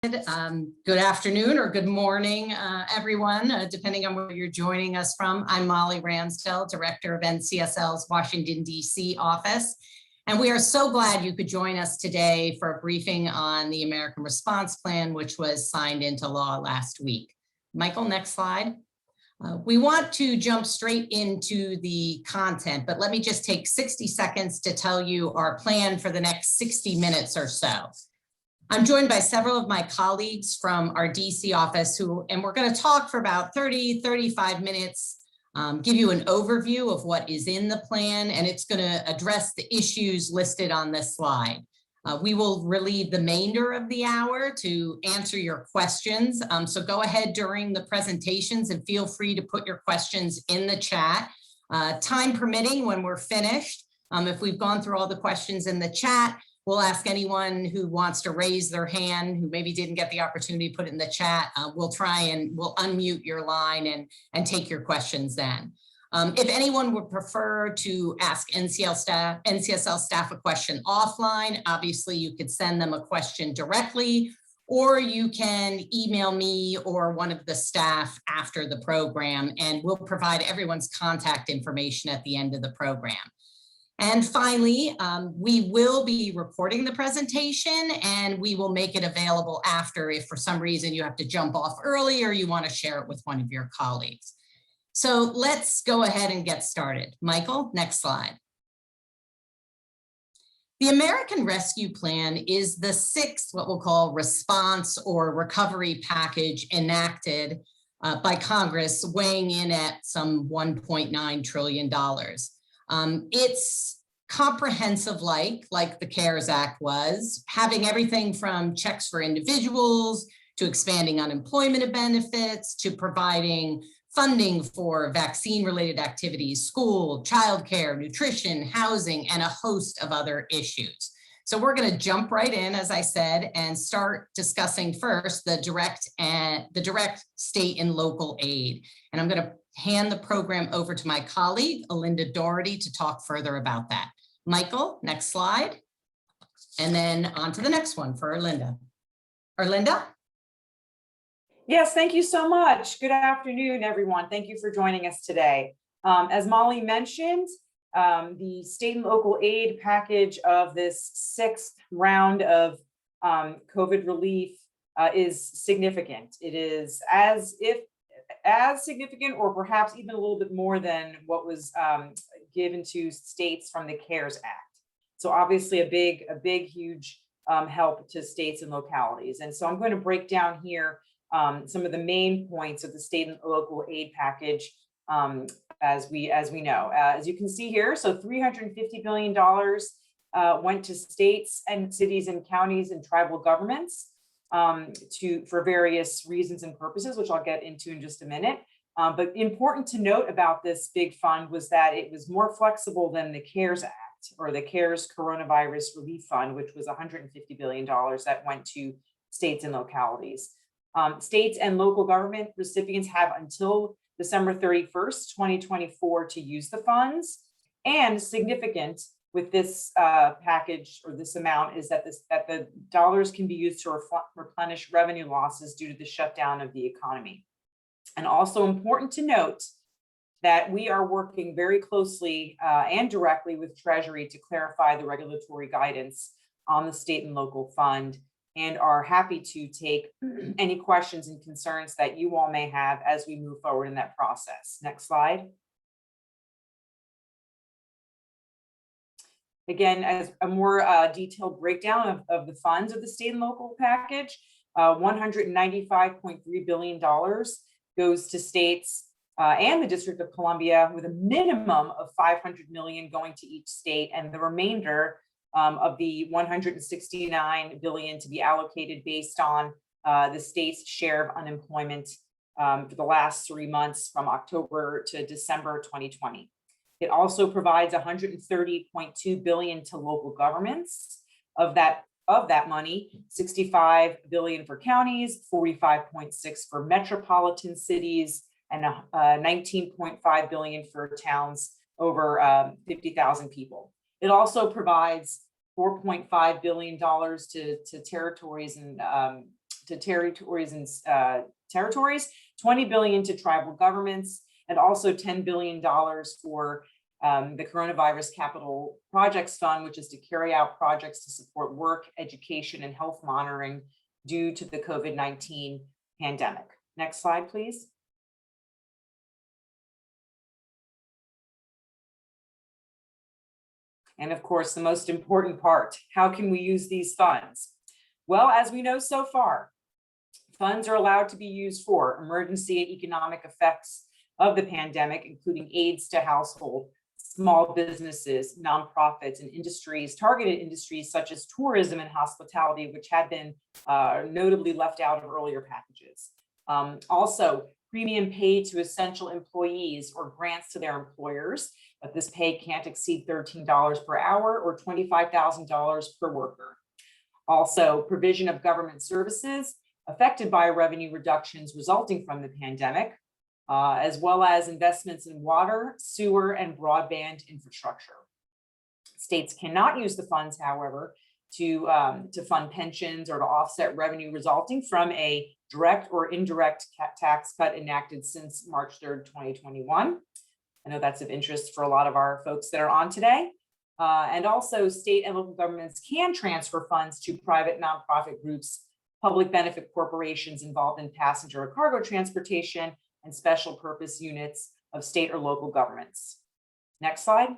Good afternoon or good morning, everyone, depending on where you're joining us from. I'm Molly Ransdell, Director of NCSL's Washington, D.C. office. And we are so glad you could join us today for a briefing on the American Response Plan, which was signed into law last week. Michael, next slide. We want to jump straight into the content, but let me just take 60 seconds to tell you our plan for the next 60 minutes or so. I'm joined by several of my colleagues from our DC office and we're going to talk for about 35 minutes, give you an overview of what is in the plan, and it's going to address the issues listed on this slide. We will relieve the remainder of the hour to answer your questions. So go ahead during the presentations and feel free to put your questions in the chat. Time permitting, when we're finished, if we've gone through all the questions in the chat, we'll ask anyone who wants to raise their hand, who maybe didn't get the opportunity to put it in the chat. We'll unmute your line and take your questions then. If anyone would prefer to ask NCSL staff a question offline, obviously you could send them a question directly, or you can email me or one of the staff after the program, and we'll provide everyone's contact information at the end of the program. And finally, we will be recording the presentation and we will make it available after if for some reason you have to jump off early or you want to share it with one of your colleagues. So let's go ahead and get started. Michael, next slide. The American Rescue Plan is the sixth, what we'll call response or recovery package enacted by Congress, weighing in at some $1.9 trillion. It's comprehensive like the CARES Act was, having everything from checks for individuals to expanding unemployment benefits to providing funding for vaccine-related activities, school, childcare, nutrition, housing, and a host of other issues. So we're going to jump right in, as I said, and start discussing first the direct state and local aid. And I'm going to hand the program over to my colleague, Alinda Doherty, to talk further about that. Michael, next slide. And then on to the next one for Alinda. Alinda? Yes, thank you so much. Good afternoon, everyone. Thank you for joining us today. As Molly mentioned, the state and local aid package of this sixth round of COVID relief is significant. It is as significant or perhaps even a little bit more than what was given to states from the CARES Act. So obviously a big, huge help to states and localities. And so I'm going to break down here some of the main points of the state and local aid package as we know. As you can see here, so $350 billion went to states and cities and counties and tribal governments for various reasons and purposes, which I'll get into in just a minute. But important to note about this big fund was that it was more flexible than the CARES Act or the CARES Coronavirus Relief Fund, which was $150 billion that went to states and localities. States and local government recipients have until December 31st, 2024 to use the funds. And significant with this package or this amount is that the dollars can be used to replenish revenue losses due to the shutdown of the economy. And also important to note that we are working very closely and directly with Treasury to clarify the regulatory guidance on the state and local fund, and are happy to take any questions and concerns that you all may have as we move forward in that process. Next slide. Again, as a more detailed breakdown of the funds of the state and local package, $195.3 billion goes to states and the District of Columbia, with a minimum of $500 million going to each state, and the remainder of the $169 billion to be allocated based on the state's share of unemployment for the last 3 months from October to December 2020. It also provides $130.2 billion to local governments. Of that money, $65 billion for counties, $45.6 for metropolitan cities, and $19.5 billion for towns over 50,000 people. It also provides $4.5 billion to territories and to territories and territories, $20 billion to tribal governments, and also $10 billion for the Coronavirus Capital Projects Fund, which is to carry out projects to support work, education, and health monitoring due to the COVID-19 pandemic. Next slide, please. And of course, the most important part, how can we use these funds? Well, as we know so far, funds are allowed to be used for emergency and economic effects of the pandemic, including aids to household, small businesses, nonprofits, and industries, targeted industries such as tourism and hospitality, which had been notably left out of earlier packages. Also, premium paid to essential employees or grants to their employers, but this pay can't exceed $13 per hour or $25,000 per worker. Also, provision of government services affected by revenue reductions resulting from the pandemic, as well as investments in water, sewer, and broadband infrastructure. States cannot use the funds, however, to fund pensions or to offset revenue resulting from a direct or indirect tax cut enacted since March 3rd, 2021. I know that's of interest for a lot of our folks that are on today. And also, state and local governments can transfer funds to private nonprofit groups, public benefit corporations involved in passenger or cargo transportation, and special purpose units of state or local governments. Next slide.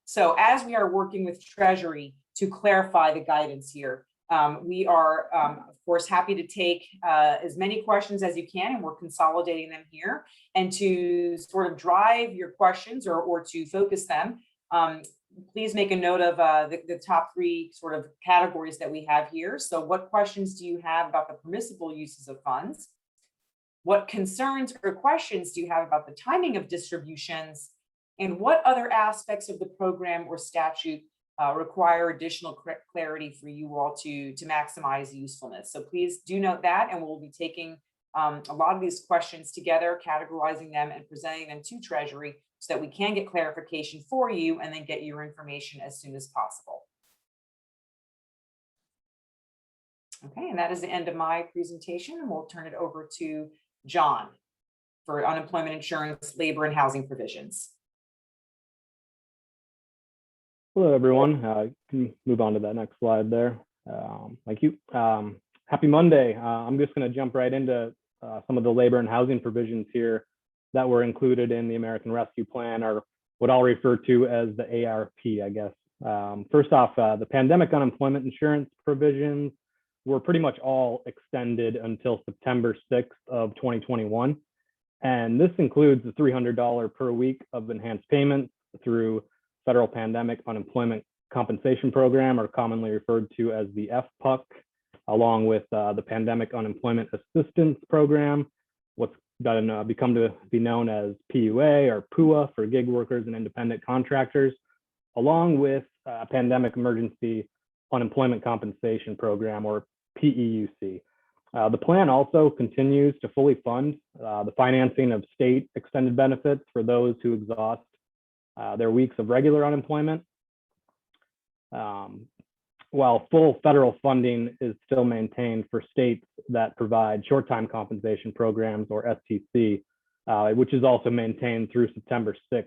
So as we are working with Treasury to clarify the guidance here, we are, of course, happy to take as many questions as you can, and we're consolidating them here. And to sort of drive your questions or to focus them, please make a note of the top three sort of categories that we have here. So what questions do you have about the permissible uses of funds? What concerns or questions do you have about the timing of distributions? And what other aspects of the program or statute require additional clarity for you all to maximize usefulness? So please do note that, and we'll be taking a lot of these questions together, categorizing them and presenting them to Treasury so that we can get clarification for you and then get your information as soon as possible. Okay, and that is the end of my presentation, and we'll turn it over to John for unemployment insurance, labor, and housing provisions. Hello, everyone. Can move on to that next slide there. Thank you. Happy Monday. I'm just going to jump right into some of the labor and housing provisions here that were included in the American Rescue Plan, or what I'll refer to as the ARP, I guess. First off, the pandemic unemployment insurance provisions were pretty much all extended until September 6th of 2021. And this includes the $300 per week of enhanced payments through Federal Pandemic Unemployment Compensation Program, or commonly referred to as the FPUC, along with the Pandemic Unemployment Assistance Program, what's become to be known as PUA or PUA for gig workers and independent contractors, along with a Pandemic Emergency Unemployment Compensation Program, or PEUC. The plan also continues to fully fund the financing of state extended benefits for those who exhaust their weeks of regular unemployment, while full federal funding is still maintained for states that provide short-time compensation programs, or STC, which is also maintained through September 6th,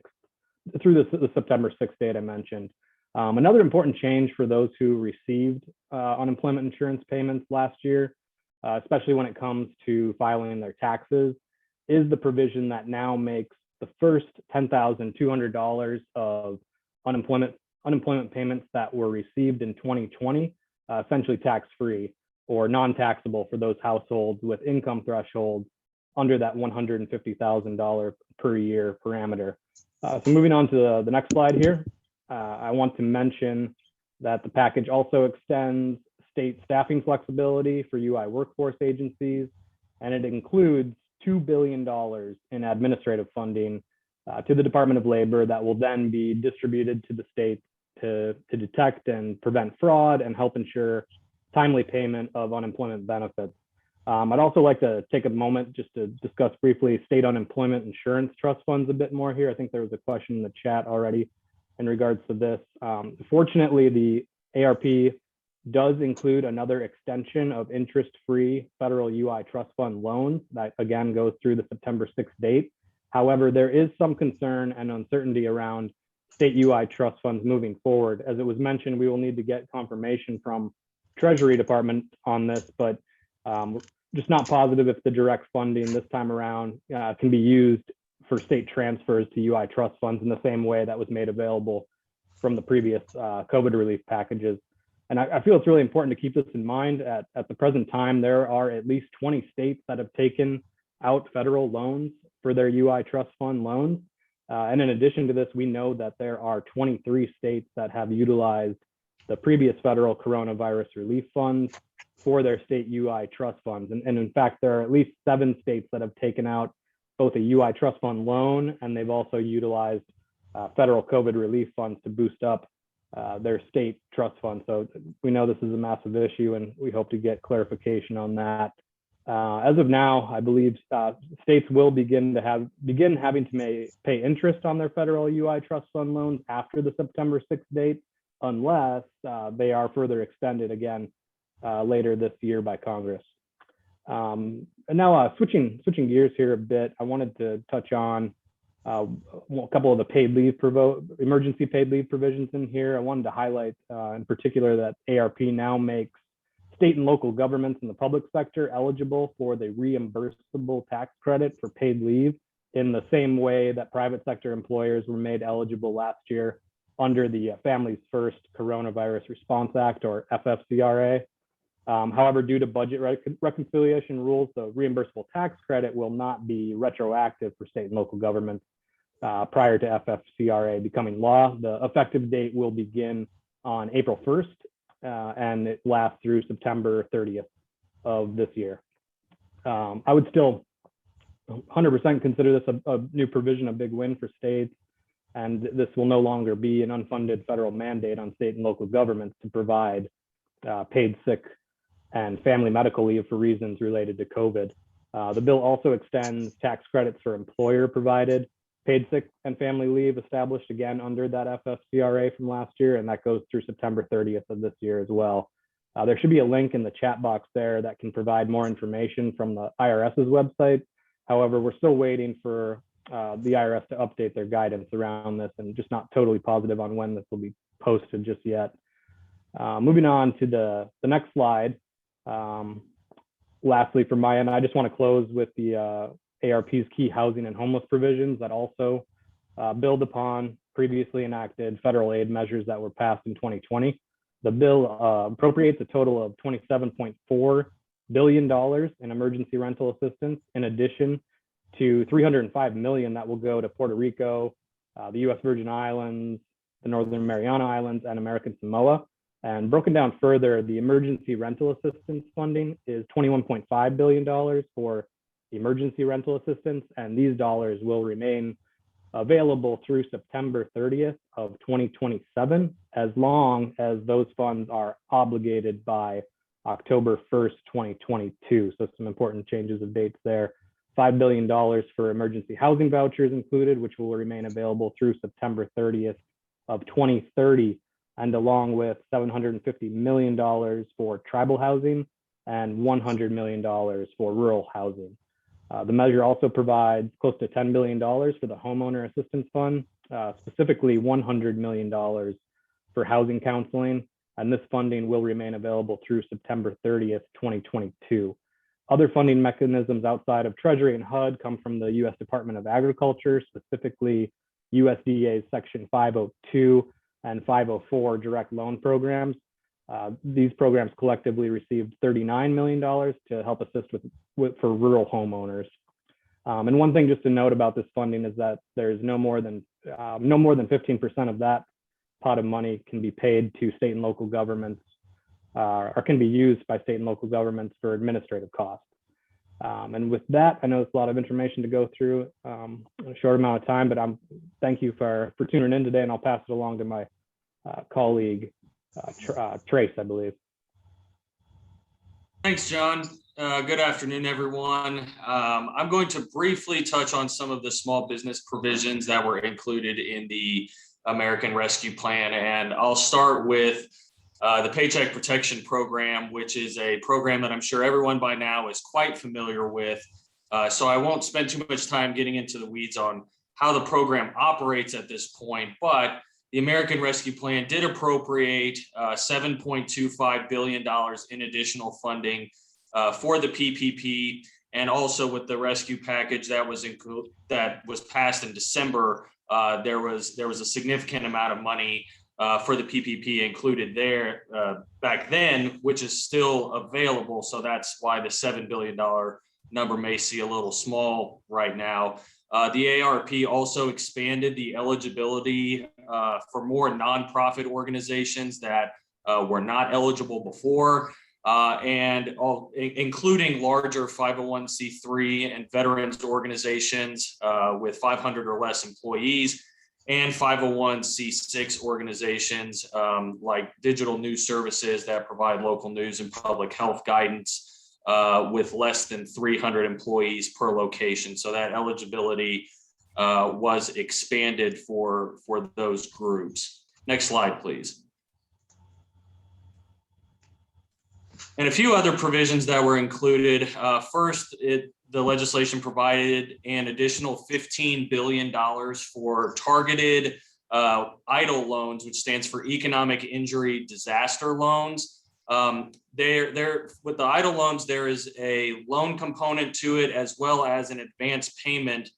through the September 6th date I mentioned. Another important change for those who received unemployment insurance payments last year, especially when it comes to filing their taxes, is the provision that now makes the first $10,200 of unemployment payments that were received in 2020 essentially tax-free or non-taxable for those households with income thresholds under that $150,000 per year parameter. So moving on to the next slide here, I want to mention that the package also extends state staffing flexibility for UI workforce agencies, and it includes $2 billion in administrative funding to the Department of Labor that will then be distributed to the states to detect and prevent fraud and help ensure timely payment of unemployment benefits. I'd also like to take a moment just to discuss briefly state unemployment insurance trust funds a bit more here. I think there was a question in the chat already in regards to this. Fortunately, the ARP does include another extension of interest-free federal UI trust fund loans that again goes through the September 6th date. However, there is some concern and uncertainty around state UI trust funds moving forward. As it was mentioned, we will need to get confirmation from Treasury Department on this, but we're just not positive if the direct funding this time around can be used for state transfers to UI trust funds in the same way that was made available from the previous COVID relief packages. And I feel it's really important to keep this in mind. At the present time, there are at least 20 states that have taken out federal loans for their UI trust fund loans. And in addition to this, we know that there are 23 states that have utilized the previous federal coronavirus relief funds for their state UI trust funds. And in fact, there are at least 7 states that have taken out both a UI trust fund loan, and they've also utilized federal COVID relief funds to boost up their state trust fund. So we know this is a massive issue, and we hope to get clarification on that. As of now, I believe states will begin having to pay interest on their federal UI trust fund loans after the September 6th date, unless they are further extended again later this year by Congress. And now switching gears here a bit, I wanted to touch on a couple of the emergency paid leave provisions in here. I wanted to highlight in particular that ARP now makes state and local governments in the public sector eligible for the reimbursable tax credit for paid leave in the same way that private sector employers were made eligible last year under the Families First Coronavirus Response Act, or FFCRA. However, due to budget reconciliation rules, the reimbursable tax credit will not be retroactive for state and local governments prior to FFCRA becoming law. The effective date will begin on April 1st, and it lasts through September 30th of this year. I would still 100% consider this a new provision, a big win for states, and this will no longer be an unfunded federal mandate on state and local governments to provide paid sick and family medical leave for reasons related to COVID. The bill also extends tax credits for employer-provided paid sick and family leave established again under that FFCRA from last year, and that goes through September 30th of this year as well. There should be a link in the chat box there that can provide more information from the IRS's website. However, we're still waiting for the IRS to update their guidance around this, and just not totally positive on when this will be posted just yet. Moving on to the next slide. Lastly, from my end, I just want to close with the ARP's key housing and homeless provisions that also build upon previously enacted federal aid measures that were passed in 2020. The bill appropriates a total of $27.4 billion in emergency rental assistance, in addition to $305 million that will go to Puerto Rico, the U.S. Virgin Islands, the Northern Mariana Islands, and American Samoa. And broken down further, the emergency rental assistance funding is $21.5 billion for emergency rental assistance, and these dollars will remain available through September 30th of 2027, as long as those funds are obligated by October 1st, 2022. So some important changes of dates there. $5 billion for emergency housing vouchers included, which will remain available through September 30th of 2030, and along with $750 million for tribal housing and $100 million for rural housing. The measure also provides close to $10 billion for the homeowner assistance fund, specifically $100 million for housing counseling, and this funding will remain available through September 30th, 2022. Other funding mechanisms outside of Treasury and HUD come from the U.S. Department of Agriculture, specifically USDA's Section 502 and 504 direct loan programs. These programs collectively received $39 million to help assist for rural homeowners. And one thing just to note about this funding is that there's no more than 15% of that pot of money can be paid to state and local governments, or can be used by state and local governments for administrative costs. And with that, I know it's a lot of information to go through in a short amount of time, but thank you for tuning in today, and I'll pass it along to my colleague, Trace, I believe. Thanks, John. Good afternoon, everyone. I'm going to briefly touch on some of the small business provisions that were included in the American Rescue Plan. And I'll start with the Paycheck Protection Program, which is a program that I'm sure everyone by now is quite familiar with. So I won't spend too much time getting into the weeds on how the program operates at this point, but the American Rescue Plan did appropriate $7.25 billion in additional funding for the PPP, and also with the rescue package that was passed in December, there was a significant amount of money for the PPP included there back then, which is still available. So that's why the $7 billion number may seem a little small right now. The ARP also expanded the eligibility for more nonprofit organizations that were not eligible before, including larger 501c3 and veterans organizations with 500 or less employees, and 501c6 organizations like digital news services that provide local news and public health guidance with less than 300 employees per location. So that eligibility was expanded for those groups. Next slide, please. And a few other provisions that were included. First, the legislation provided an additional $15 billion for targeted EIDL loans, which stands for Economic Injury Disaster Loans. With the EIDL loans, there is a loan component to it as well as an advance payment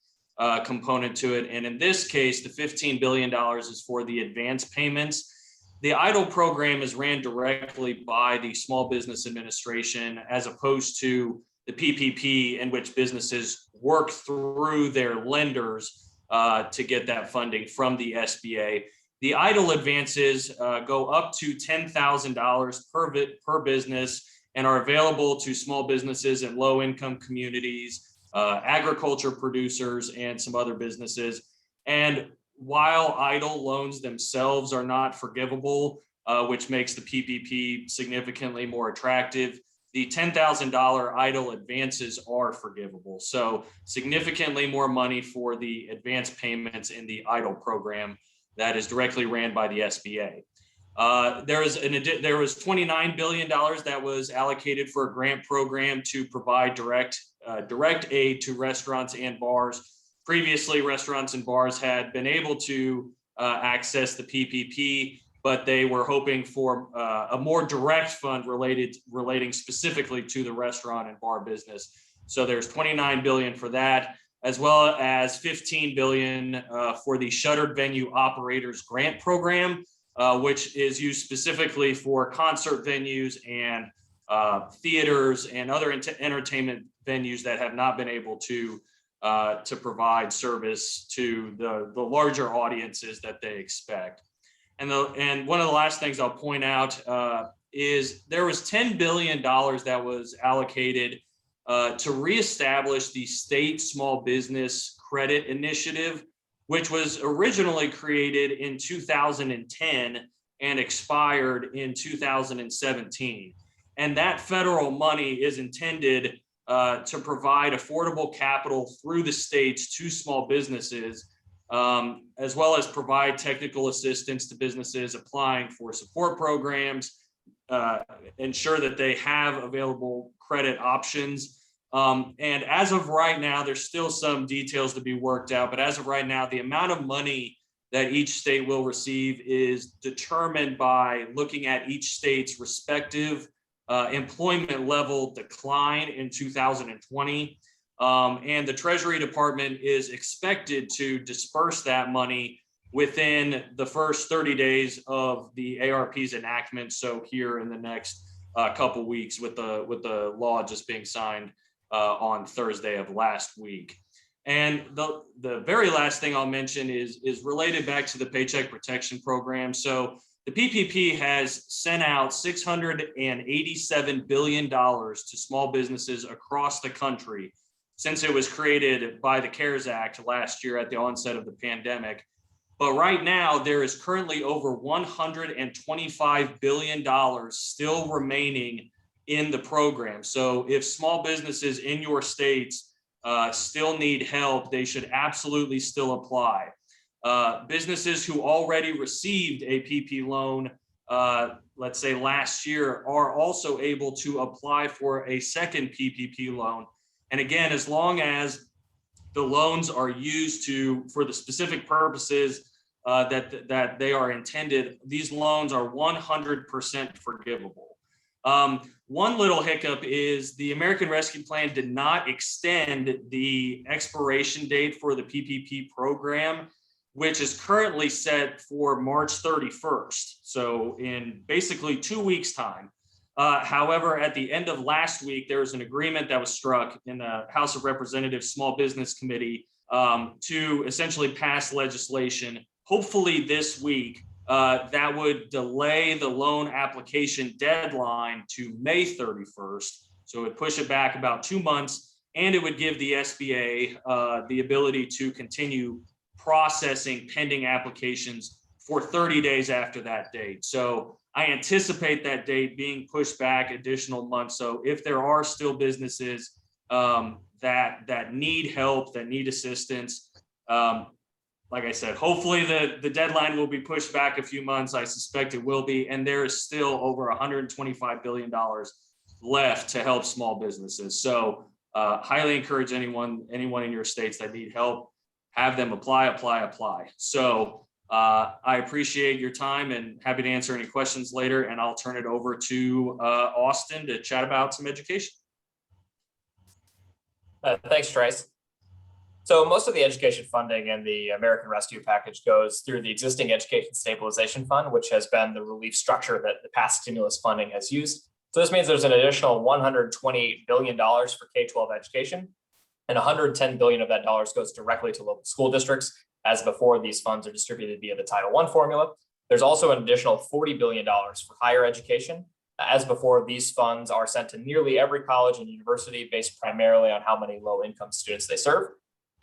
component to it. And in this case, the $15 billion is for the advance payments. The EIDL program is ran directly by the Small Business Administration as opposed to the PPP, in which businesses work through their lenders to get that funding from the SBA. The EIDL advances go up to $10,000 per business and are available to small businesses in low-income communities, agriculture producers, and some other businesses. And while EIDL loans themselves are not forgivable, which makes the PPP significantly more attractive, the $10,000 EIDL advances are forgivable. So significantly more money for the advance payments in the EIDL program that is directly ran by the SBA. There was $29 billion that was allocated for a grant program to provide direct aid to restaurants and bars. Previously, restaurants and bars had been able to access the PPP, but they were hoping for a more direct fund relating specifically to the restaurant and bar business. So there's $29 billion for that, as well as $15 billion for the Shuttered Venue Operators Grant Program, which is used specifically for concert venues and theaters and other entertainment venues that have not been able to provide service to the larger audiences that they expect. And one of the last things I'll point out is there was $10 billion that was allocated to reestablish the state small business credit initiative, which was originally created in 2010 and expired in 2017. And that federal money is intended to provide affordable capital through the states to small businesses, as well as provide technical assistance to businesses applying for support programs, ensure that they have available credit options. And as of right now, there's still some details to be worked out, but as of right now, the amount of money that each state will receive is determined by looking at each state's respective employment level decline in 2020. And the Treasury Department is expected to disperse that money within the first 30 days of the ARP's enactment. So here in the next couple weeks, with the law just being signed on Thursday of last week. And the very last thing I'll mention is related back to the Paycheck Protection Program. So the PPP has sent out $687 billion to small businesses across the country since it was created by the CARES Act last year at the onset of the pandemic. But right now, there is currently over $125 billion still remaining in the program. So if small businesses in your states still need help, they should absolutely still apply. Businesses who already received a PP loan, let's say last year, are also able to apply for a second PPP loan. And again, as long as the loans are used for the specific purposes that they are intended, these loans are 100% forgivable. One little hiccup is the American Rescue Plan did not extend the expiration date for the PPP program, which is currently set for March 31st. So in basically 2 weeks' time. However, at the end of last week, there was an agreement that was struck in the House of Representatives Small Business Committee to essentially pass legislation, hopefully this week, that would delay the loan application deadline to May 31st. So it would push it back about 2 months, and it would give the SBA the ability to continue processing pending applications for 30 days after that date. So I anticipate that date being pushed back additional months. So if there are still businesses that need help, that need assistance, like I said, hopefully the deadline will be pushed back a few months. I suspect it will be. And there is still over $125 billion left to help small businesses. So highly encourage anyone in your states that need help, have them apply. So I appreciate your time and happy to answer any questions later. And I'll turn it over to Austin to chat about some education. Thanks, Trace. So most of the education funding in the American Rescue Package goes through the existing Education Stabilization Fund, which has been the relief structure that the past stimulus funding has used. So this means there's an additional $128 billion for K-12 education, and $110 billion of that dollars goes directly to local school districts. As before, these funds are distributed via the Title I formula. There's also an additional $40 billion for higher education. As before, these funds are sent to nearly every college and university based primarily on how many low-income students they serve.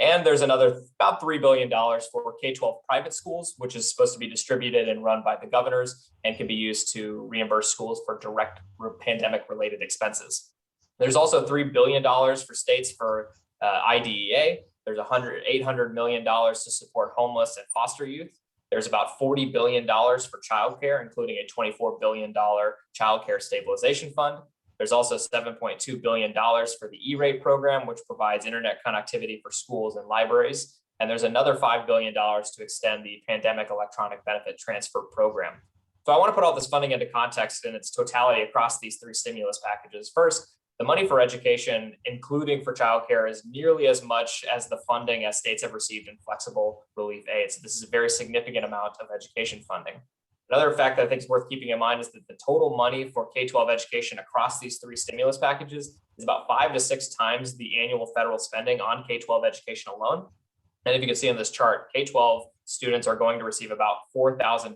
And there's another about $3 billion for K-12 private schools, which is supposed to be distributed and run by the governors and can be used to reimburse schools for direct pandemic-related expenses. There's also $3 billion for states for IDEA. There's $800 million to support homeless and foster youth. There's about $40 billion for childcare, including a $24 billion childcare stabilization fund. There's also $7.2 billion for the E-rate program, which provides internet connectivity for schools and libraries. And there's another $5 billion to extend the pandemic electronic benefit transfer program. So I want to put all this funding into context in its totality across these three stimulus packages. First, the money for education, including for childcare, is nearly as much as the funding as states have received in flexible relief aid. So this is a very significant amount of education funding. Another fact that I think is worth keeping in mind is that the total money for K-12 education across these three stimulus packages is about 5 to 6 times the annual federal spending on K-12 education alone. And if you can see on this chart, K-12 students are going to receive about $4,000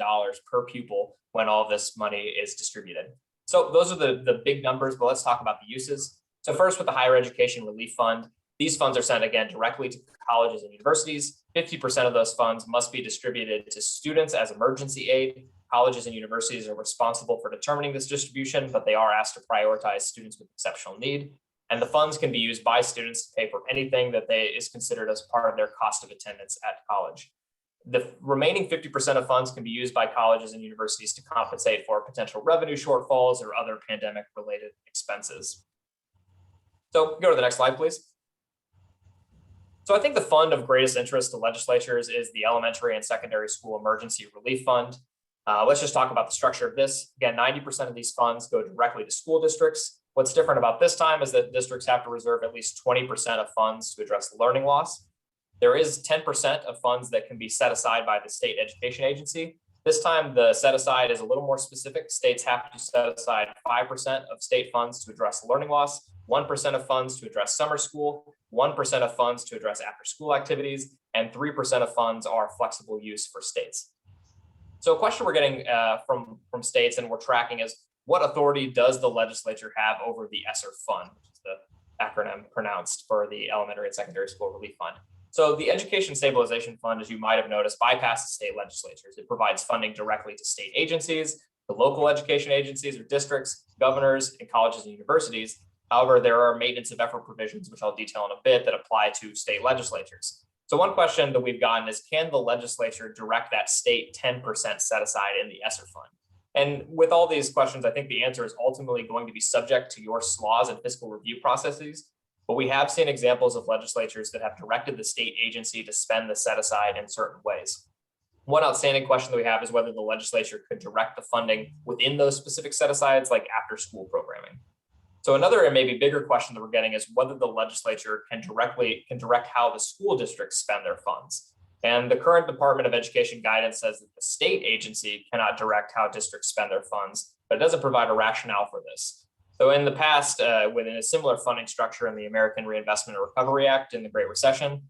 per pupil when all of this money is distributed. So those are the big numbers, but let's talk about the uses. So first, with the Higher Education Relief Fund, these funds are sent again directly to colleges and universities. 50% of those funds must be distributed to students as emergency aid. Colleges and universities are responsible for determining this distribution, but they are asked to prioritize students with exceptional need. And the funds can be used by students to pay for anything that is considered as part of their cost of attendance at college. The remaining 50% of funds can be used by colleges and universities to compensate for potential revenue shortfalls or other pandemic-related expenses. So go to the next slide, please. So I think the fund of greatest interest to legislatures is the Elementary and Secondary School Emergency Relief Fund. Let's just talk about the structure of this. Again, 90% of these funds go directly to school districts. What's different about this time is that districts have to reserve at least 20% of funds to address learning loss. There is 10% of funds that can be set aside by the state education agency. This time, the set aside is a little more specific. States have to set aside 5% of state funds to address learning loss, 1% of funds to address summer school, 1% of funds to address after school activities, and 3% of funds are flexible use for states. So a question we're getting from states and we're tracking is, what authority does the legislature have over the Esser fund, which is the acronym pronounced for the Elementary and Secondary School Relief Fund? So the Education Stabilization Fund, as you might have noticed, bypasses state legislatures. It provides funding directly to state agencies, the local education agencies or districts, governors, and colleges and universities. However, there are maintenance of effort provisions, which I'll detail in a bit, that apply to state legislatures. So one question that we've gotten is, can the legislature direct that state 10% set aside in the Esser fund? And with all these questions, I think the answer is ultimately going to be subject to your SLAWs and fiscal review processes. But we have seen examples of legislatures that have directed the state agency to spend the set aside in certain ways. One outstanding question that we have is whether the legislature could direct the funding within those specific set asides, like after school programming. So another and maybe bigger question that we're getting is whether the legislature can direct how the school districts spend their funds. And the current Department of Education guidance says that the state agency cannot direct how districts spend their funds, but it doesn't provide a rationale for this. So in the past, within a similar funding structure in the American Reinvestment and Recovery Act in the Great Recession,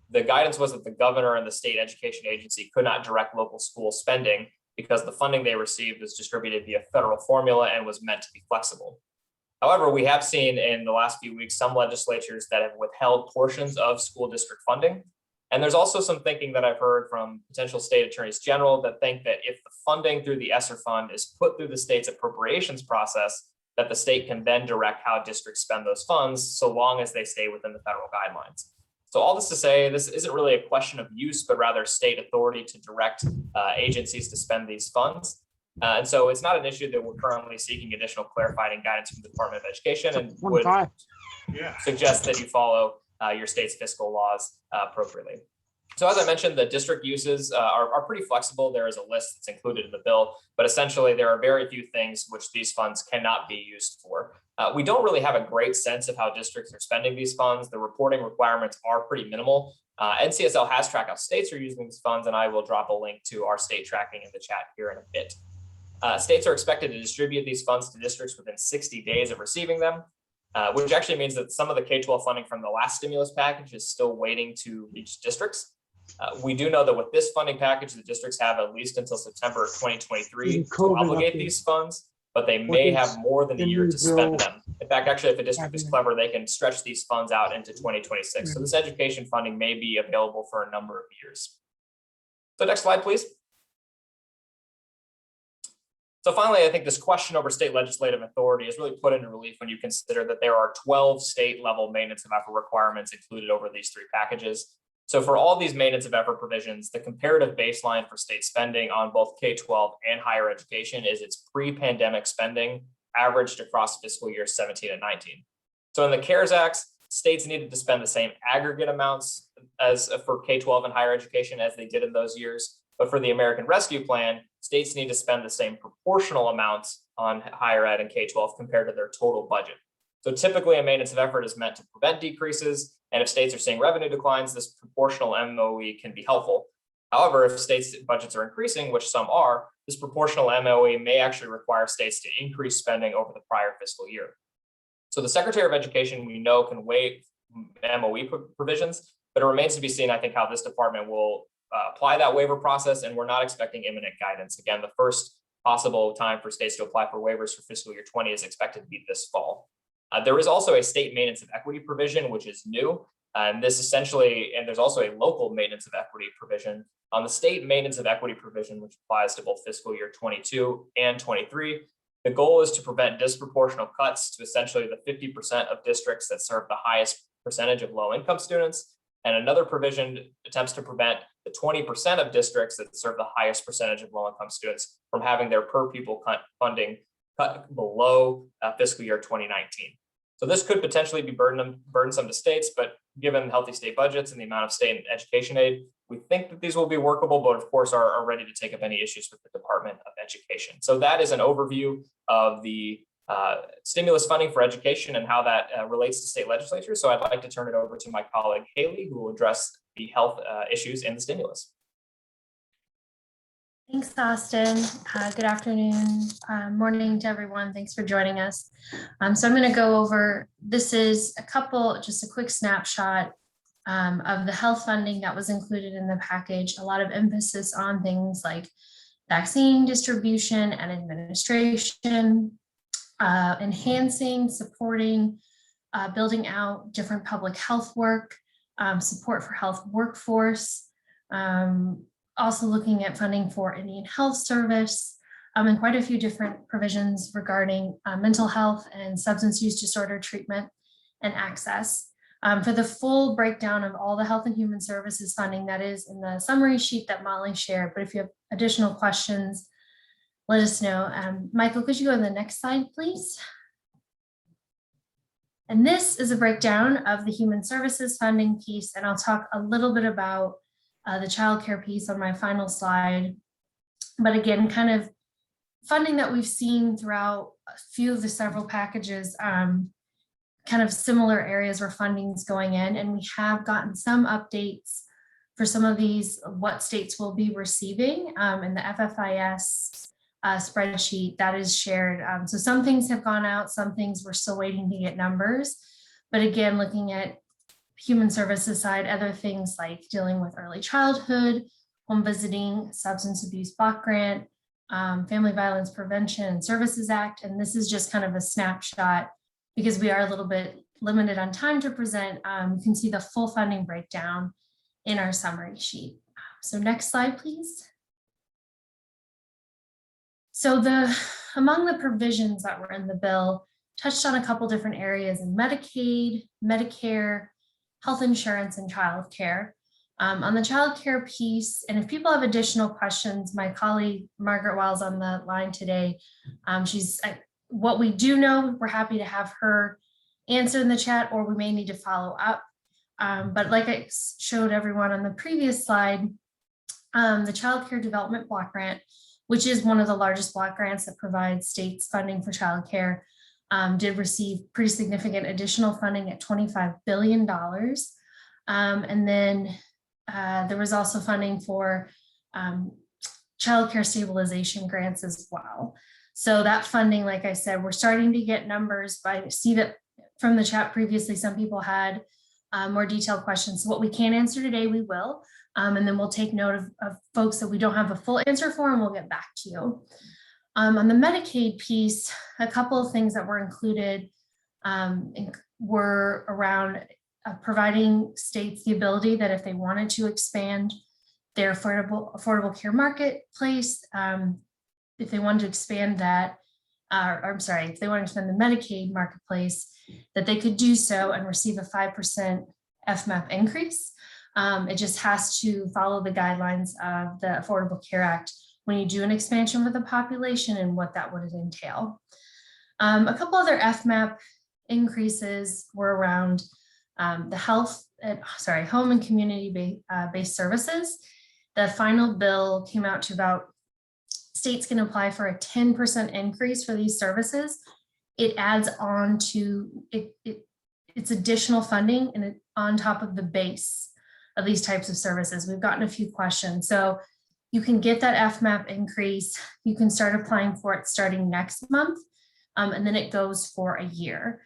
the guidance was that the governor and the state education agency could not direct local school spending because the funding they received was distributed via federal formula and was meant to be flexible. However, we have seen in the last few weeks some legislatures that have withheld portions of school district funding. And there's also some thinking that I've heard from potential state attorneys general that think that if the funding through the Esser fund is put through the state's appropriations process, that the state can then direct how districts spend those funds so long as they stay within the federal guidelines. So all this to say, this isn't really a question of use, but rather state authority to direct agencies to spend these funds. And so it's not an issue that we're currently seeking additional clarifying guidance from the Department of Education, and would suggest that you follow your state's fiscal laws appropriately. So as I mentioned, the district uses are pretty flexible. There is a list that's included in the bill, but essentially there are very few things which these funds cannot be used for. We don't really have a great sense of how districts are spending these funds. The reporting requirements are pretty minimal. NCSL has tracked how states are using these funds, and I will drop a link to our state tracking in the chat here in a bit. States are expected to distribute these funds to districts within 60 days of receiving them, which actually means that some of the K-12 funding from the last stimulus package is still waiting to reach districts. We do know that with this funding package, the districts have at least until September of 2023 to obligate these funds, but they may have more than a year to spend them. In fact, actually, if a district is clever, they can stretch these funds out into 2026. So this education funding may be available for a number of years. So next slide, please. So finally, I think this question over state legislative authority is really put into relief when you consider that there are 12 state level maintenance of effort requirements included over these three packages. So for all these maintenance of effort provisions, the comparative baseline for state spending on both K-12 and higher education is its pre-pandemic spending averaged across fiscal years 17 and 19. So in the CARES Act, states needed to spend the same aggregate amounts as for K-12 and higher education as they did in those years. But for the American Rescue Plan, states need to spend the same proportional amounts on higher ed and K-12 compared to their total budget. So typically a maintenance of effort is meant to prevent decreases. And if states are seeing revenue declines, this proportional MOE can be helpful. However, if states' budgets are increasing, which some are, this proportional MOE may actually require states to increase spending over the prior fiscal year. So the Secretary of Education, we know, can waive MOE provisions, but it remains to be seen, I think, how this department will apply that waiver process, and we're not expecting imminent guidance. Again, the first possible time for states to apply for waivers for fiscal year 20 is expected to be this fall. There is also a state maintenance of equity provision, which is new. And this essentially, and there's also a local maintenance of equity provision. On the state maintenance of equity provision, which applies to both fiscal year 22 and 23, the goal is to prevent disproportional cuts to essentially the 50% of districts that serve the highest percentage of low income students. And another provision attempts to prevent the 20% of districts that serve the highest percentage of low income students from having their per pupil funding cut below fiscal year 2019. So this could potentially be burdensome to states, but given healthy state budgets and the amount of state education aid, we think that these will be workable, but of course are ready to take up any issues with the Department of Education. So that is an overview of the stimulus funding for education and how that relates to state legislatures. So I'd like to turn it over to my colleague Haley, who will address the health issues in the stimulus. Thanks, Austin. Good afternoon, morning to everyone. Thanks for joining us. So I'm going to go over, this is just a quick snapshot of the health funding that was included in the package. A lot of emphasis on things like vaccine distribution and administration, enhancing, supporting, building out different public health work, support for health workforce, also looking at funding for Indian Health Service, and quite a few different provisions regarding mental health and substance use disorder treatment and access. For the full breakdown of all the Health and Human Services funding, that is in the summary sheet that Molly shared, but if you have additional questions, let us know. Michael, could you go to the next slide, please? And this is a breakdown of the Human Services funding piece, and I'll talk a little bit about the childcare piece on my final slide. But again, kind of funding that we've seen throughout a few of the several packages, kind of similar areas where funding is going in, and we have gotten some updates for some of these, what states will be receiving in the FFIS spreadsheet that is shared. So some things have gone out, some things we're still waiting to get numbers. But again, looking at human services side, other things like dealing with early childhood, home visiting, substance abuse block grant, Family Violence Prevention and Services Act. And this is just kind of a snapshot because we are a little bit limited on time to present. You can see the full funding breakdown in our summary sheet. So next slide, please. So among the provisions that were in the bill touched on a couple different areas in Medicaid, Medicare, health insurance, and childcare. On the childcare piece, and if people have additional questions, my colleague Margaret Wiles on the line today. What we do know, we're happy to have her answer in the chat, or we may need to follow up. But like I showed everyone on the previous slide, the Child Care Development Block Grant, which is one of the largest block grants that provides states funding for childcare, did receive pretty significant additional funding at $25 billion. And then there was also funding for childcare stabilization grants as well. So that funding, like I said, we're starting to get numbers, but I see that from the chat previously, some people had more detailed questions. So what we can answer today, we will. And then we'll take note of folks that we don't have a full answer for, and we'll get back to you. On the Medicaid piece, a couple of things that were included were around providing states the ability that if they wanted to expand their affordable care marketplace, if they wanted to expand that, if they wanted to expand the Medicaid marketplace, that they could do so and receive a 5% Fmap increase. It just has to follow the guidelines of the Affordable Care Act when you do an expansion with the population and what that would entail. A couple other Fmap increases were around the home and community based services. The final bill came out to about states can apply for a 10% increase for these services. It adds on to it's additional funding and on top of the base of these types of services. We've gotten a few questions. So you can get that Fmap increase. You can start applying for it starting next month. And then it goes for a year.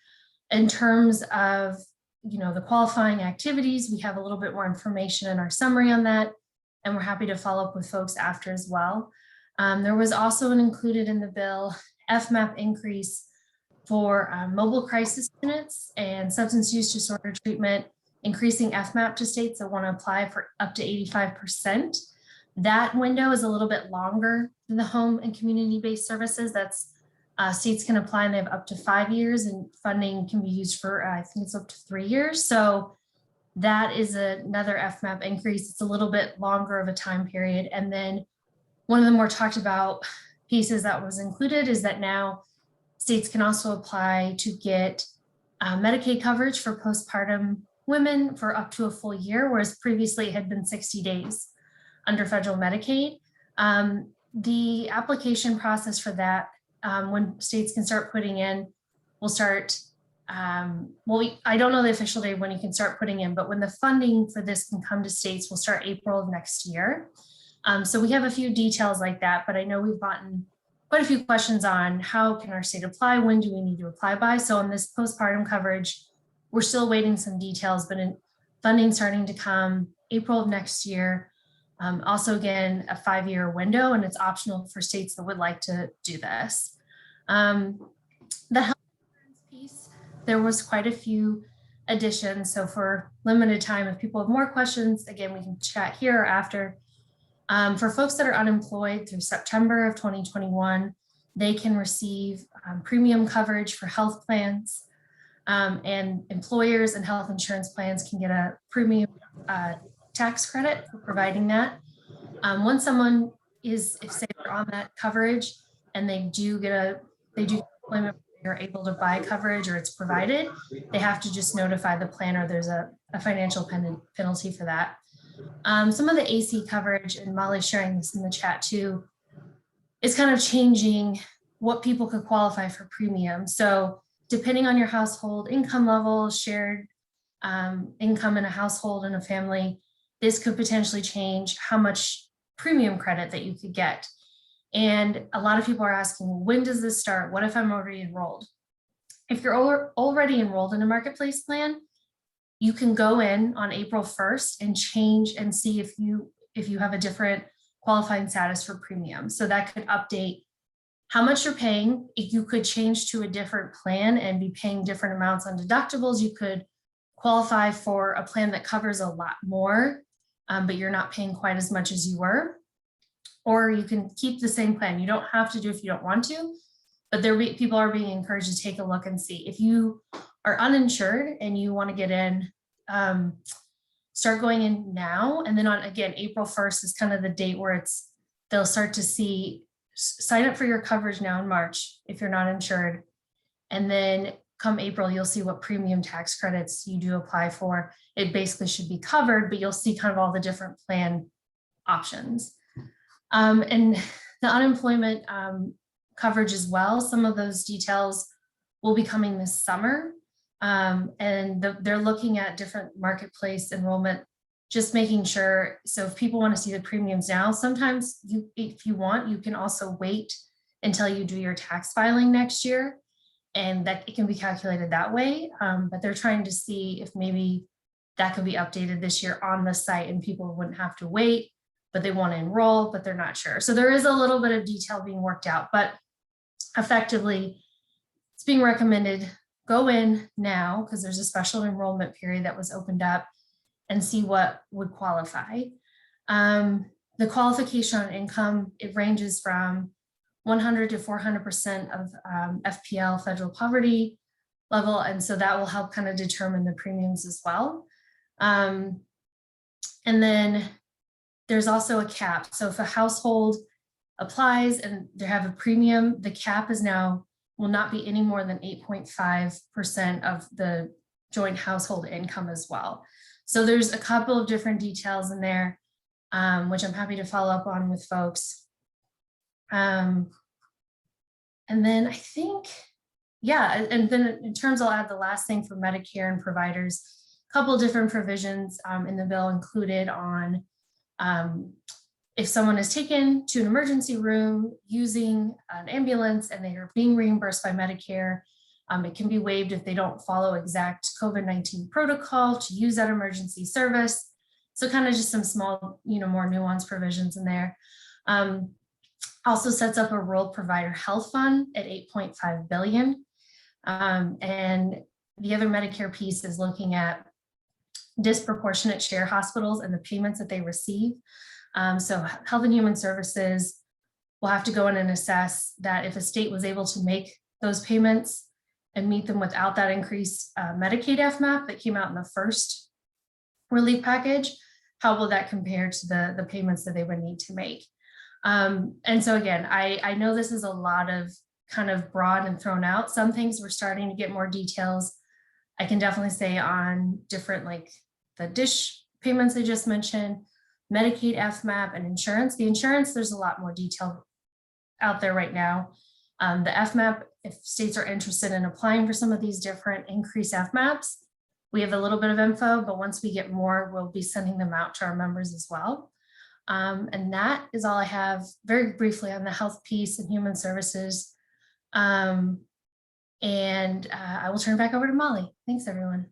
In terms of the qualifying activities, we have a little bit more information in our summary on that. And we're happy to follow up with folks after as well. There was also included in the bill Fmap increase for mobile crisis units and substance use disorder treatment, increasing Fmap to states that want to apply for up to 85%. That window is a little bit longer than the home and community-based services. That's states can apply and they have up to 5 years, and funding can be used for, I think it's up to 3 years. So that is another Fmap increase. It's a little bit longer of a time period. And then one of the more talked about pieces that was included is that now states can also apply to get Medicaid coverage for postpartum women for up to a full year, whereas previously it had been 60 days under federal Medicaid. The application process for that, when states can start putting in, will start, I don't know the official date when you can start putting in, but when the funding for this can come to states will start April of next year. So we have a few details like that, but I know we've gotten quite a few questions on how can our state apply, when do we need to apply by? So on this postpartum coverage, we're still waiting some details, but funding starting to come April of next year. Also, again, a 5-year window, and it's optional for states that would like to do this. The health insurance piece, there was quite a few additions. So for limited time, if people have more questions, again, we can chat here or after. For folks that are unemployed through September of 2021, they can receive premium coverage for health plans. And employers and health insurance plans can get a premium tax credit for providing that. Once someone is, if say they're on that coverage and they do employment, they're able to buy coverage or it's provided, they have to just notify the plan or there's a financial penalty for that. Some of the AC coverage, and Molly's sharing this in the chat too, is kind of changing what people could qualify for premium. So depending on your household income level, shared income in a household and a family, this could potentially change how much premium credit that you could get. And a lot of people are asking, when does this start? What if I'm already enrolled? If you're already enrolled in a marketplace plan, you can go in on April 1st and change and see if you have a different qualifying status for premium. So that could update how much you're paying. If you could change to a different plan and be paying different amounts on deductibles, you could qualify for a plan that covers a lot more, but you're not paying quite as much as you were. Or you can keep the same plan. You don't have to do if you don't want to, but people are being encouraged to take a look and see. If you are uninsured and you want to get in, start going in now. And then again, April 1st is kind of the date where they'll start to see, sign up for your coverage now in March if you're not insured. And then come April, you'll see what premium tax credits you do apply for. It basically should be covered, but you'll see kind of all the different plan options. And the unemployment coverage as well, some of those details will be coming this summer. And they're looking at different marketplace enrollment, just making sure. So if people want to see the premiums now, sometimes if you want, you can also wait until you do your tax filing next year, and that it can be calculated that way. But they're trying to see if maybe that could be updated this year on the site and people wouldn't have to wait, but they want to enroll, but they're not sure. So there is a little bit of detail being worked out, but effectively it's being recommended go in now because there's a special enrollment period that was opened up and see what would qualify. The qualification on income, it ranges from 100 to 400% of FPL, federal poverty level. And so that will help kind of determine the premiums as well. And then there's also a cap. So if a household applies and they have a premium, the cap is now will not be any more than 8.5% of the joint household income as well. So there's a couple of different details in there, which I'm happy to follow up on with folks. And then I think, yeah, and then in terms, I'll add the last thing for Medicare and providers, a couple of different provisions in the bill included on if someone is taken to an emergency room using an ambulance and they are being reimbursed by Medicare, it can be waived if they don't follow exact COVID-19 protocol to use that emergency service. So kind of just some small, more nuanced provisions in there. Also sets up a rural provider health fund at $8.5 billion. And the other Medicare piece is looking at disproportionate share hospitals and the payments that they receive. So Health and Human Services will have to go in and assess that if a state was able to make those payments and meet them without that increased Medicaid Fmap that came out in the first relief package, how will that compare to the payments that they would need to make? And so again, I know this is a lot of kind of broad and thrown out. Some things we're starting to get more details. I can definitely say on different, like the DISH payments I just mentioned, Medicaid, Fmap, and insurance. The insurance, there's a lot more detail out there right now. The Fmap, if states are interested in applying for some of these different increased Fmaps, we have a little bit of info, but once we get more, we'll be sending them out to our members as well. And that is all I have very briefly on the health piece and human services. I will turn it back over to Molly. Thanks, everyone.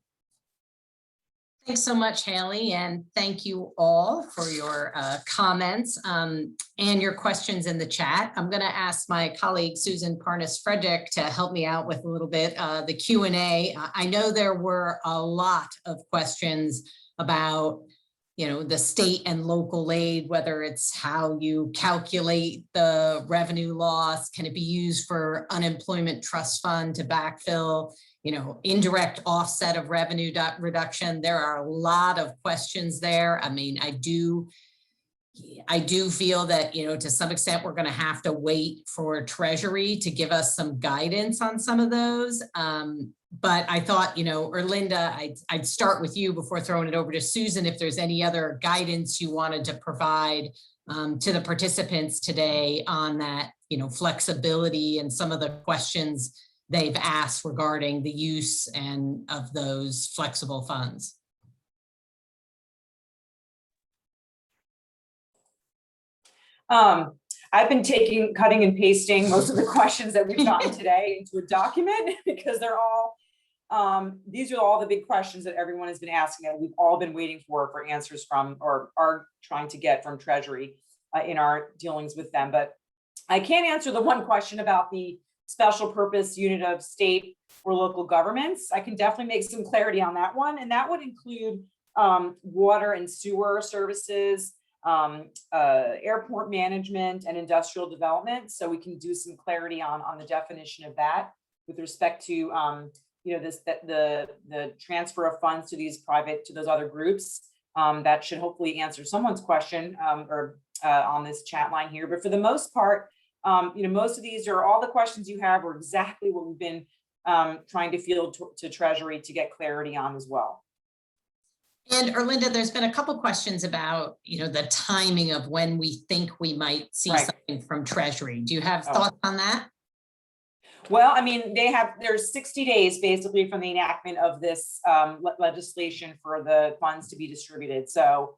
Thanks so much, Haley, and thank you all for your comments and your questions in the chat. I'm going to ask my colleague Susan Parnas-Frederick to help me out with a little bit the Q&A. I know there were a lot of questions about the state and local aid, whether it's how you calculate the revenue loss, can it be used for unemployment trust fund to backfill, indirect offset of revenue reduction. There are a lot of questions there. I mean, I do feel that, to some extent, we're going to have to wait for Treasury to give us some guidance on some of those. But I thought, Erlinda, I'd start with you before throwing it over to Susan, if there's any other guidance you wanted to provide to the participants today on that, flexibility and some of the questions they've asked regarding the use and of those flexible funds. I've been cutting and pasting most of the questions that we've gotten today into a document because they're all, these are all the big questions that everyone has been asking and we've all been waiting for answers from, or are trying to get from Treasury in our dealings with them. But I can't answer the one question about the special purpose unit of state or local governments. I can definitely make some clarity on that one. And that would include water and sewer services, airport management and industrial development. So we can do some clarity on the definition of that with respect to, the transfer of funds to those other groups. That should hopefully answer someone's question on this chat line here. But for the most part, most of these are all the questions you have are exactly what we've been trying to field to Treasury to get clarity on as well. And Erlinda, there's been a couple questions about, the timing of when we think we might see something from Treasury. Do you have thoughts on that? Well, I mean, there's 60 days basically from the enactment of this legislation for the funds to be distributed. So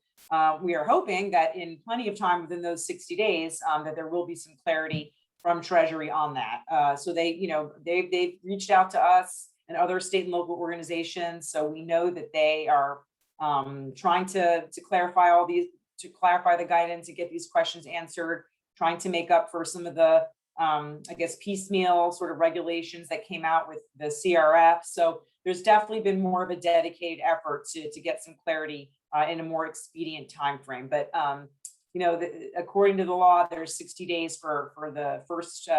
we are hoping that in plenty of time within those 60 days that there will be some clarity from Treasury on that. So they've reached out to us and other state and local organizations. So we know that they are trying to clarify the guidance and get these questions answered, trying to make up for some of the piecemeal sort of regulations that came out with the CRF. So there's definitely been more of a dedicated effort to get some clarity in a more expedient time frame. But according to the law, there's 60 days for the first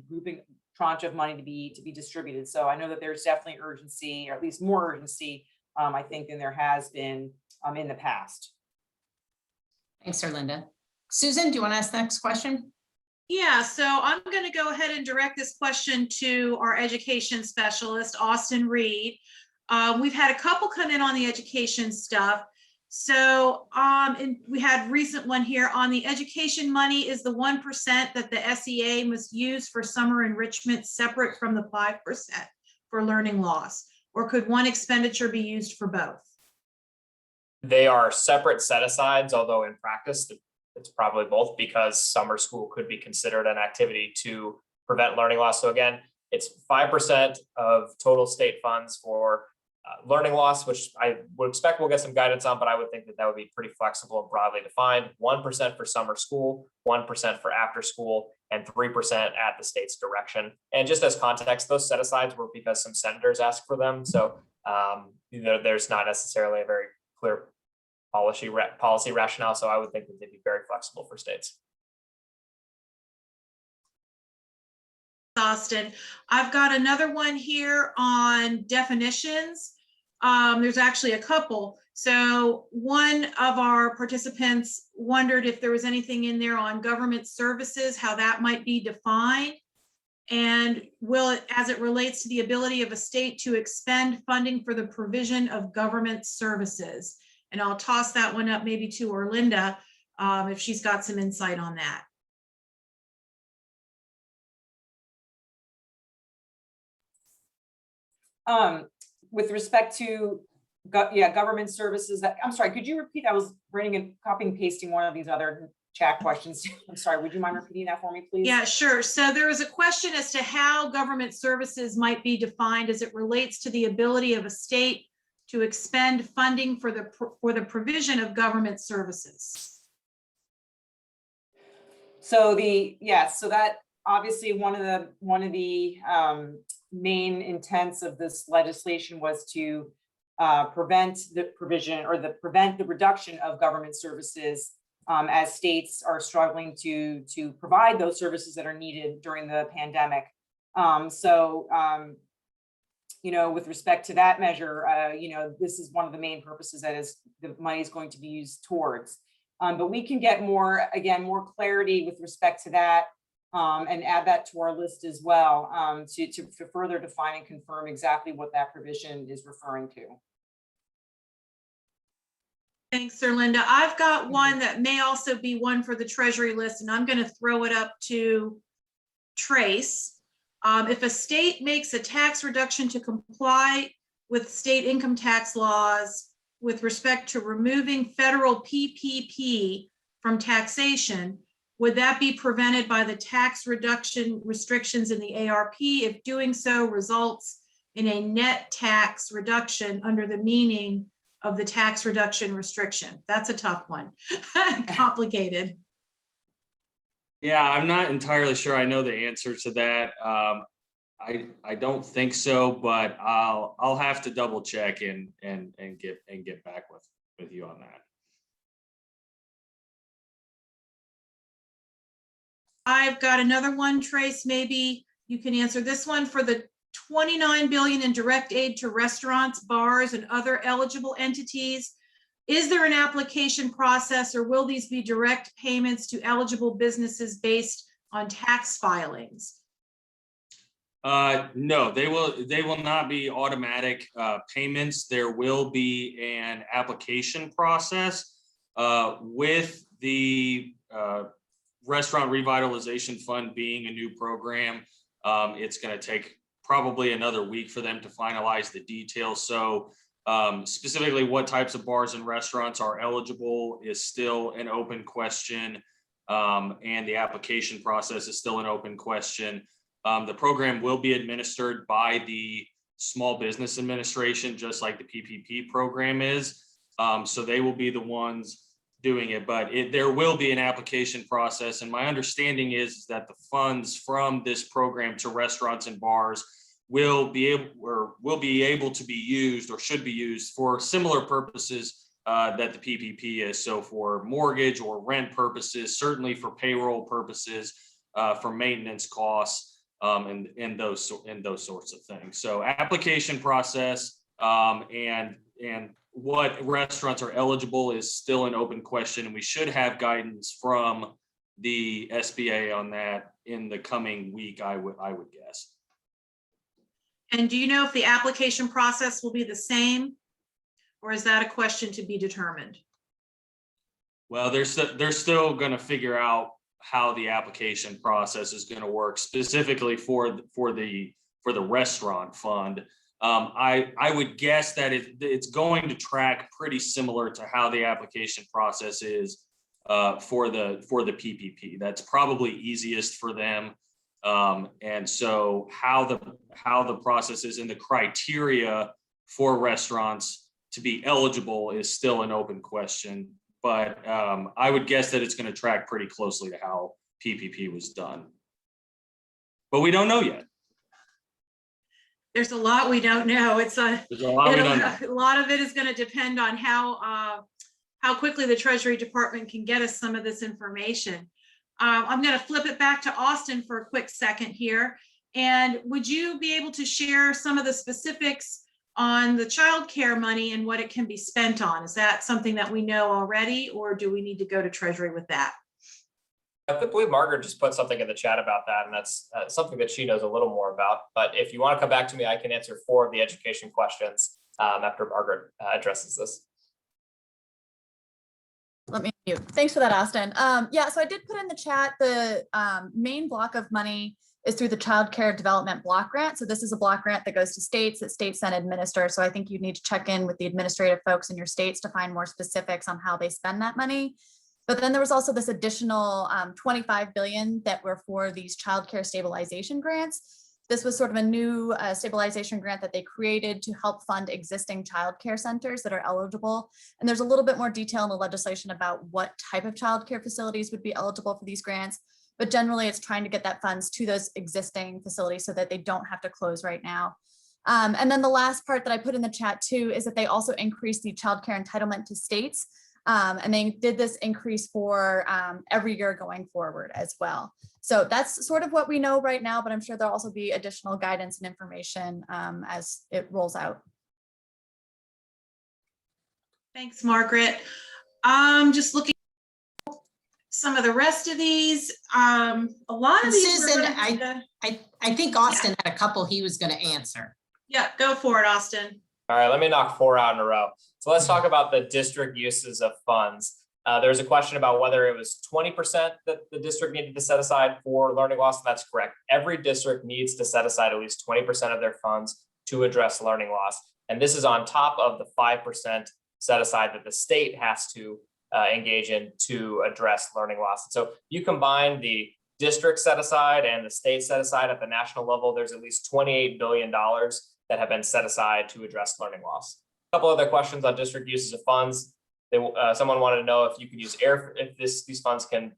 grouping tranche of money to be distributed. So I know that there's definitely urgency, or at least more urgency, I think, than there has been in the past. Thanks, Erlinda. Susan, do you want to ask the next question? Yeah, so I'm going to go ahead and direct this question to our education specialist, Austin Reed. We've had a couple come in on the education stuff. So and we had recent one here on the education money. Is the 1% that the SEA must use for summer enrichment separate from the 5% for learning loss? Or could one expenditure be used for both? They are separate set-asides, although in practice, it's probably both, because summer school could be considered an activity to prevent learning loss. So again, it's 5% of total state funds for learning loss, which I would expect we'll get some guidance on, but I would think that would be pretty flexible and broadly defined. 1% for summer school, 1% for after school, and 3% at the state's direction. And just as context, those set-asides were because some senators asked for them. So there's not necessarily a very clear policy rationale. So I would think that they'd be very flexible for states. Austin, I've got another one here on definitions. There's actually a couple. So one of our participants wondered if there was anything in there on government services, how that might be defined. And will it, as it relates to the ability of a state to expend funding for the provision of government services. And I'll toss that one up maybe to Erlinda if she's got some insight on that. With respect to government services, I'm sorry, could you repeat? I was writing and copying and pasting one of these other chat questions. I'm sorry, would you mind repeating that for me, please? Yeah, sure. So there was a question as to how government services might be defined as it relates to the ability of a state to expend funding for the provision of government services. So so that obviously one of the main intents of this legislation was to prevent the provision or prevent the reduction of government services as states are struggling to provide those services that are needed during the pandemic. You know, with respect to that measure, you know, this is one of the main purposes that is the money is going to be used towards. But we can get more clarity with respect to that and add that to our list as well to further define and confirm exactly what that provision is referring to. Thanks, Sir Linda. I've got one that may also be one for the Treasury list, and I'm going to throw it up to Trace. If a state makes a tax reduction to comply with state income tax laws with respect to removing federal PPP from taxation, would that be prevented by the tax reduction restrictions in the ARP if doing so results in a net tax reduction under the meaning of the tax reduction restriction? That's a tough one. Complicated. Yeah, I'm not entirely sure I know the answer to that. I don't think so, but I'll have to double check and get back with you on that. I've got another one, Trace. Maybe you can answer this one. For the $29 billion in direct aid to restaurants, bars, and other eligible entities, is there an application process, or will these be direct payments to eligible businesses based on tax filings? No, they will not be automatic payments. There will be an application process with the Restaurant Revitalization Fund being a new program. It's going to take probably another week for them to finalize the details. So specifically what types of bars and restaurants are eligible is still an open question. And the application process is still an open question. The program will be administered by the Small Business Administration, just like the PPP program is. So they will be the ones doing it, but there will be an application process. And my understanding is that the funds from this program to restaurants and bars will be able to be used, or should be used, for similar purposes that the PPP is. So for mortgage or rent purposes, certainly for payroll purposes, for maintenance costs, and those sorts of things. So application process and what restaurants are eligible is still an open question, and we should have guidance from the SBA on that in the coming week, I would guess. And do you know if the application process will be the same, or is that a question to be determined? Well, they're still going to figure out how the application process is going to work specifically for the restaurant fund. I would guess that it's going to track pretty similar to how the application process is for the PPP. That's probably easiest for them. And so how the process is and the criteria for restaurants to be eligible is still an open question. But I would guess that it's going to track pretty closely to how PPP was done. But we don't know yet. There's a lot we don't know. A lot of it is going to depend on how quickly the Treasury Department can get us some of this information. I'm going to flip it back to Austin for a quick second here. And would you be able to share some of the specifics on the child care money and what it can be spent on? Is that something that we know already, or do we need to go to Treasury with that? I believe Margaret just put something in the chat about that, and that's something that she knows a little more about. But if you want to come back to me, I can answer 4 of the education questions after Margaret addresses this. Let me mute. Thanks for that, Austin. Yeah, so I did put in the chat the main block of money is through the Child Care Development Block Grant. So this is a block grant that goes to states that states then administer. So I think you need to check in with the administrative folks in your states to find more specifics on how they spend that money. But then there was also this additional $25 billion that were for these child care stabilization grants. This was sort of a new stabilization grant that they created to help fund existing child care centers that are eligible. And there's a little bit more detail in the legislation about what type of child care facilities would be eligible for these grants. But generally, it's trying to get that funds to those existing facilities so that they don't have to close right now. And then the last part that I put in the chat too is that they also increased the childcare entitlement to states. And they did this increase for every year going forward as well. So that's sort of what we know right now, but I'm sure there'll also be additional guidance and information as it rolls out. Thanks, Margaret. Just looking at some of the rest of these. A lot of these. Susan, I think Austin had a couple he was going to answer. Yeah, go for it, Austin. All right, let me knock 4 out in a row. So let's talk about the district uses of funds. There's a question about whether it was 20% that the district needed to set aside for learning loss. That's correct. Every district needs to set aside at least 20% of their funds to address learning loss. And this is on top of the 5% set aside that the state has to engage in to address learning loss. So you combine the district set aside and the state set aside at the national level, there's at least $28 billion that have been set aside to address learning loss. A couple other questions on district uses of funds. Someone wanted to know if you could use these funds can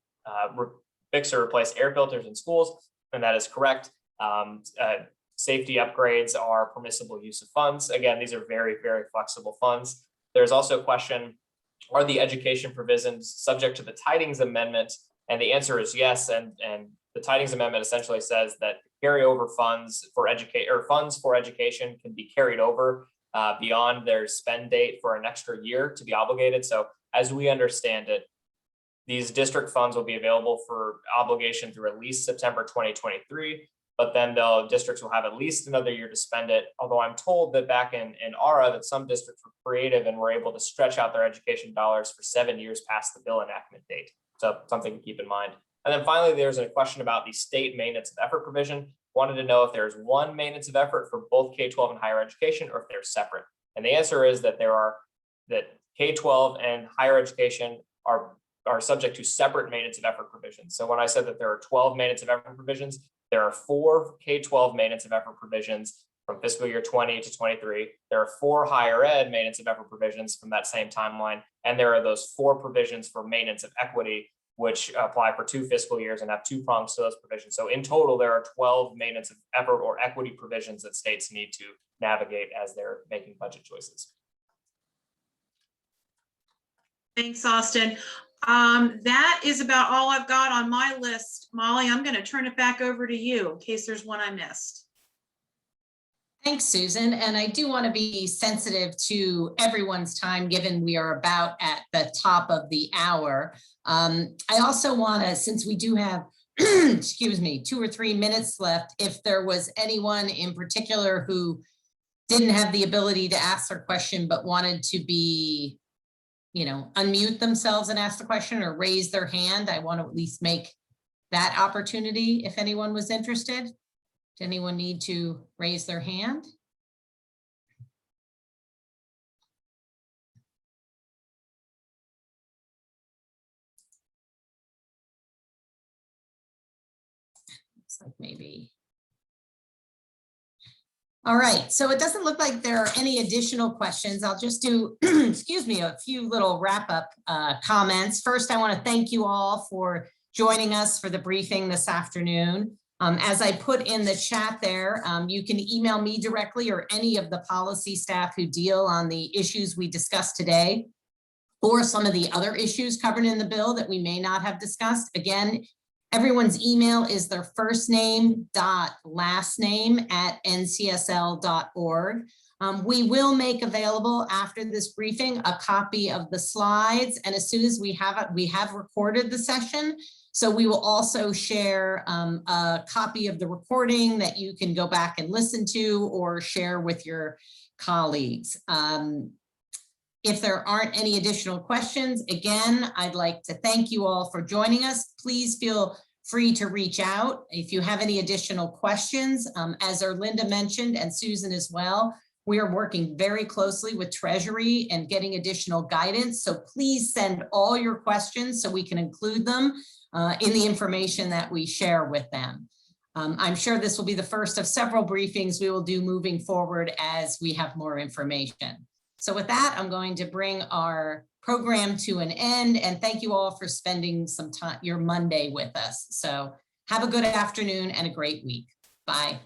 fix or replace air filters in schools, and that is correct. Safety upgrades are permissible use of funds. Again, these are very, very flexible funds. There's also a question, are the education provisions subject to the Tidings Amendment? And the answer is yes. And the Tidings Amendment essentially says that carryover funds for education can be carried over beyond their spend date for an extra year to be obligated. So as we understand it, these district funds will be available for obligation through at least September 2023, but then the districts will have at least another year to spend it. Although I'm told that back in ARA that some districts were creative and were able to stretch out their education dollars for 7 years past the bill enactment date. So something to keep in mind. And then finally, there's a question about the state maintenance of effort provision. Wanted to know if there's one maintenance of effort for both K-12 and higher education, or if they're separate. And the answer is that K-12 and higher education are subject to separate maintenance of effort provisions. So when I said that there are 12 maintenance of effort provisions, there are 4 K-12 maintenance of effort provisions from fiscal year 20 to 23. There are 4 higher ed maintenance of effort provisions from that same timeline. And there are those 4 provisions for maintenance of equity, which apply for 2 fiscal years and have 2 prongs to those provisions. So in total, there are 12 maintenance of effort or equity provisions that states need to navigate as they're making budget choices. Thanks, Austin. That is about all I've got on my list. Molly, I'm going to turn it back over to you in case there's one I missed. Thanks, Susan. And I do want to be sensitive to everyone's time, given we are about at the top of the hour. I also want to, since we do have, excuse me, 2 or 3 minutes left, if there was anyone in particular who didn't have the ability to ask their question, but wanted to be, unmute themselves and ask the question or raise their hand, I want to at least make that opportunity if anyone was interested. Does anyone need to raise their hand? Looks like maybe. All right, so it doesn't look like there are any additional questions. I'll just do, excuse me, a few little wrap-up comments. First, I want to thank you all for joining us for the briefing this afternoon. As I put in the chat there, you can email me directly or any of the policy staff who deal on the issues we discussed today, or some of the other issues covered in the bill that we may not have discussed. Again, everyone's email is their first name dot last name at ncsl.org. We will make available after this briefing a copy of the slides, and as soon as we have recorded the session. So we will also share a copy of the recording that you can go back and listen to or share with your colleagues. If there aren't any additional questions, again, I'd like to thank you all for joining us. Please feel free to reach out if you have any additional questions. As Erlinda mentioned, and Susan as well, we are working very closely with Treasury and getting additional guidance. So please send all your questions so we can include them in the information that we share with them. I'm sure this will be the first of several briefings we will do moving forward as we have more information. So with that, I'm going to bring our program to an end, and thank you all for spending some time, your Monday with us. So have a good afternoon and a great week. Bye.